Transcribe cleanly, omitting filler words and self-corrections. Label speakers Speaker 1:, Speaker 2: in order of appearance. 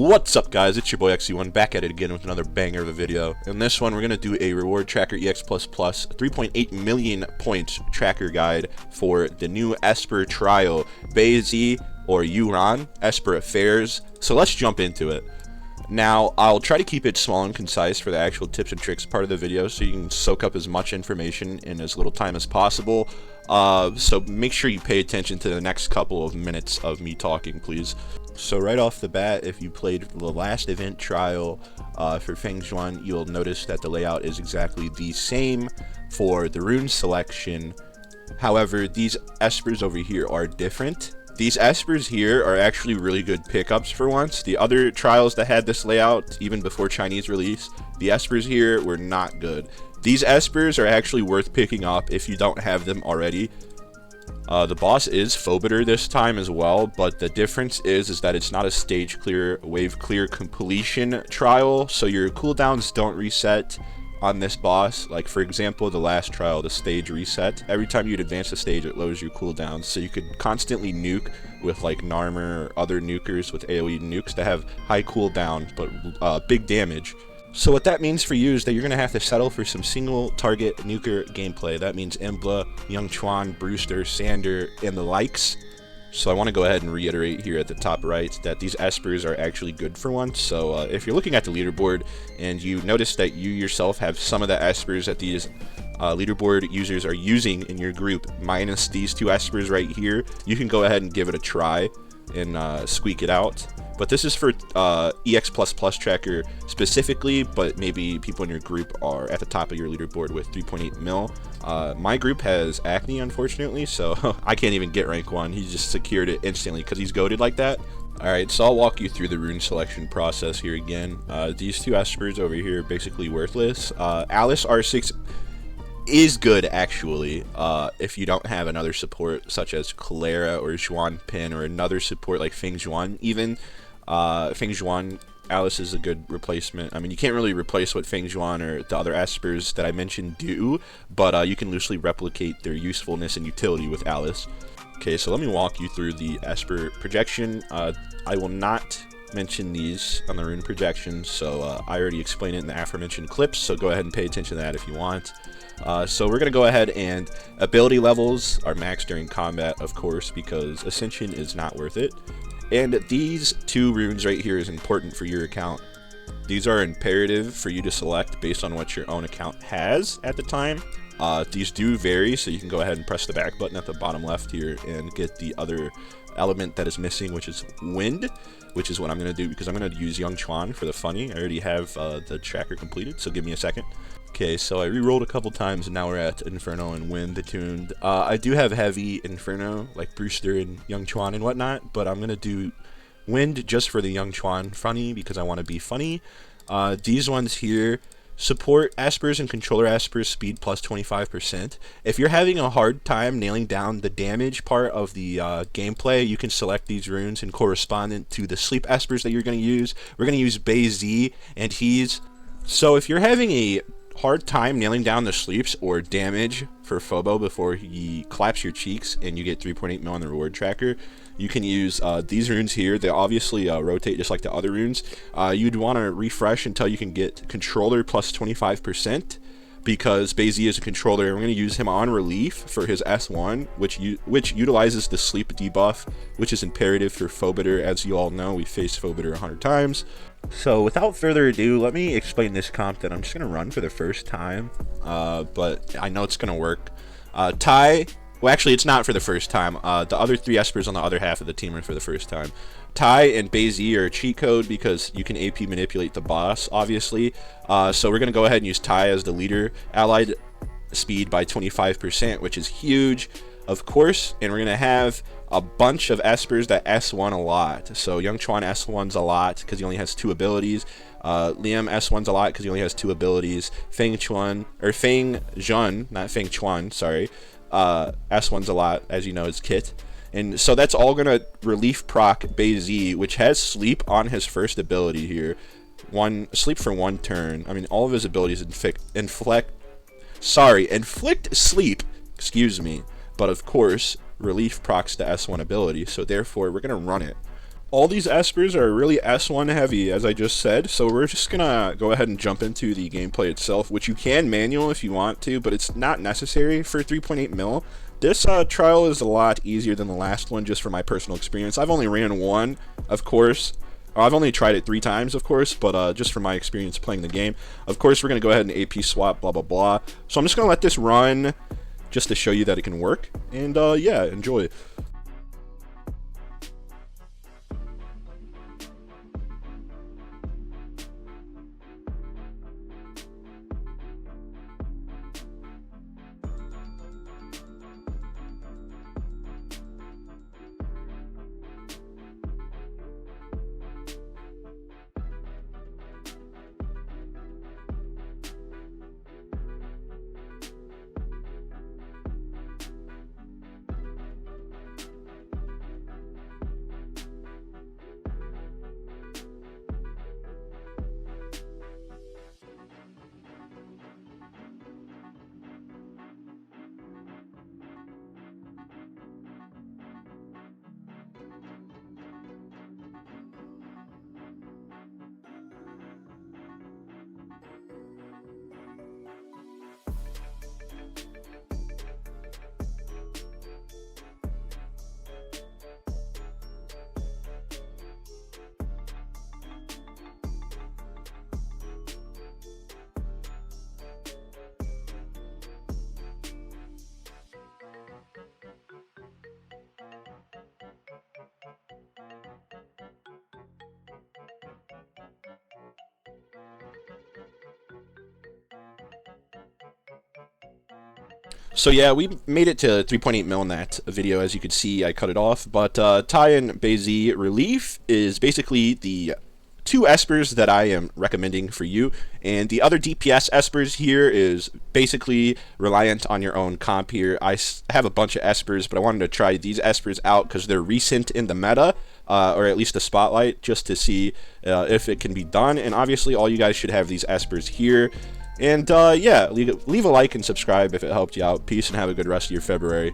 Speaker 1: What's up, guys? It's your boy XC1 back at it again with another banger of a video. In this one, we're going to do a reward tracker EX++, 3.8 million points tracker guide for the new Esper trial, Bai Ze or Yu Ran, Esper Affairs. So let's jump into it. Now, I'll try to keep it small and concise for the actual tips and tricks part of the video so you can soak up as much information in as little time as possible. So make sure you pay attention to the next couple of minutes of me talking, please. So right off the bat, if you played the last event trial for Feng Zhuan, you'll notice that the layout is exactly the same for the rune selection. However, these Espers over here are different. These Espers here are actually really good pickups for once. The other trials that had this layout, even before Chinese release, the Espers here were not good. These Espers are actually worth picking up if you don't have them already. The boss is Phobiter this time as well, but the difference is that it's not a stage clear, wave clear completion trial, so your cooldowns don't reset on this boss. Like for example, the last trial, the stage reset. Every time you'd advance the stage, it lowers your cooldowns, so you could constantly nuke with like Narmer or other nukers with AoE nukes that have high cooldown but big damage. So what that means for you is that you're going to have to settle for some single target nuker gameplay. That means Embla, Young Chuan, Brewster, Sander, and the likes. So I want to go ahead and reiterate here at the top right that these Espers are actually good for once. So if you're looking at the leaderboard and you notice that you yourself have some of the Espers that these leaderboard users are using in your group, minus these two Espers right here, you can go ahead and give it a try and squeak it out. But this is for EX++ tracker specifically, but maybe people in your group are at the top of your leaderboard with 3.8 mil. My group has Acne, unfortunately, so I can't even get rank 1. He just secured it instantly because he's goated like that. Alright, so I'll walk you through the rune selection process here again. These two Espers over here are basically worthless. Alice R6 is good actually if you don't have another support such as Clara or Zhuan Pin or another support like Feng Zhuan even. Feng Zhuan, Alice is a good replacement. I mean, you can't really replace what Feng Zhuan or the other Espers that I mentioned do, but you can loosely replicate their usefulness and utility with Alice. Okay, so let me walk you through the Esper projection. I will not mention these on the rune projections, so I already explained it in the aforementioned clips, so go ahead and pay attention to that if you want. So we're going to go ahead and ability levels are maxed during combat, of course, because Ascension is not worth it. And these two runes right here is important for your account. These are imperative for you to select based on what your own account has at the time. These do vary, so you can go ahead and press the back button at the bottom left here and get the other element that is missing, which is wind, which is what I'm going to do because I'm going to use Young Chuan for the funny. I already have the tracker completed, so give me a second. Okay, so I re-rolled a couple times and now we're at Inferno and Wind attuned. I do have heavy Inferno, like Brewster and Young Chuan and whatnot, but I'm going to do Wind just for the Young Chuan funny because I want to be funny. These ones here support Espers and Controller Espers speed plus 25%. If you're having a hard time nailing down the damage part of the gameplay, you can select these runes and correspondent to the sleep Espers that you're going to use. We're going to use Bai Ze and He's. So if you're having a hard time nailing down the sleeps or damage for Phobo before he claps your cheeks and you get 3.8 mil on the reward tracker, you can use these runes here. They obviously rotate just like the other runes. You'd want to refresh until you can get controller plus 25% because Bai Ze is a controller, and we're going to use him on relief for his S1, which utilizes the sleep debuff, which is imperative for Phobiter. As you all know, we faced Phobiter 100 times. So without further ado, let me explain this comp that I'm just going to run for the first time, but I know it's going to work. Tai, well actually it's not for the first time. The other three Espers on the other half of the team are for the first time. Tai and Bai Ze are a cheat code because you can AP manipulate the boss, obviously. So we're going to go ahead and use Tai as the leader. Allied speed by 25%, which is huge, of course. And we're going to have a bunch of Espers that S1 a lot. So Young Chuan S1's a lot because he only has 2 abilities. Liam S1's a lot because he only has 2 abilities. Feng Zhuan, not Feng Chuan, sorry. S1's a lot, as you know, is Kit. And so that's all gonna relief proc Bai Ze, which has sleep on his first ability here. Sleep for 1 turn. I mean, all of his abilities inflict sleep, excuse me. But of course, relief procs the S1 ability, so therefore we're gonna run it. all these Espers are really S1 heavy, as I just said, so we're just gonna go ahead and jump into the gameplay itself, which you can manual if you want to, but it's not necessary for 3.8 mil. This trial is a lot easier than the last one, just from my personal experience. I've only ran one, of course. I've only tried it 3 times, of course, but just from my experience playing the game. Of course, we're gonna go ahead and AP swap, blah, blah, blah. So I'm just gonna let this run, just to show you that it can work, and yeah, enjoy. So yeah, we made it to 3.8 mil in that video. As you could see, I cut it off. But Tai and Bai Ze Relief is basically the 2 Espers that I am recommending for you. And the other DPS Espers here is basically reliant on your own comp here. I have a bunch of Espers, but I wanted to try these Espers out because they're recent in the meta, or at least the spotlight, just to see if it can be done. And obviously, all you guys should have these Espers here. And yeah, leave a like and subscribe if it helped you out. Peace and have a good rest of your February.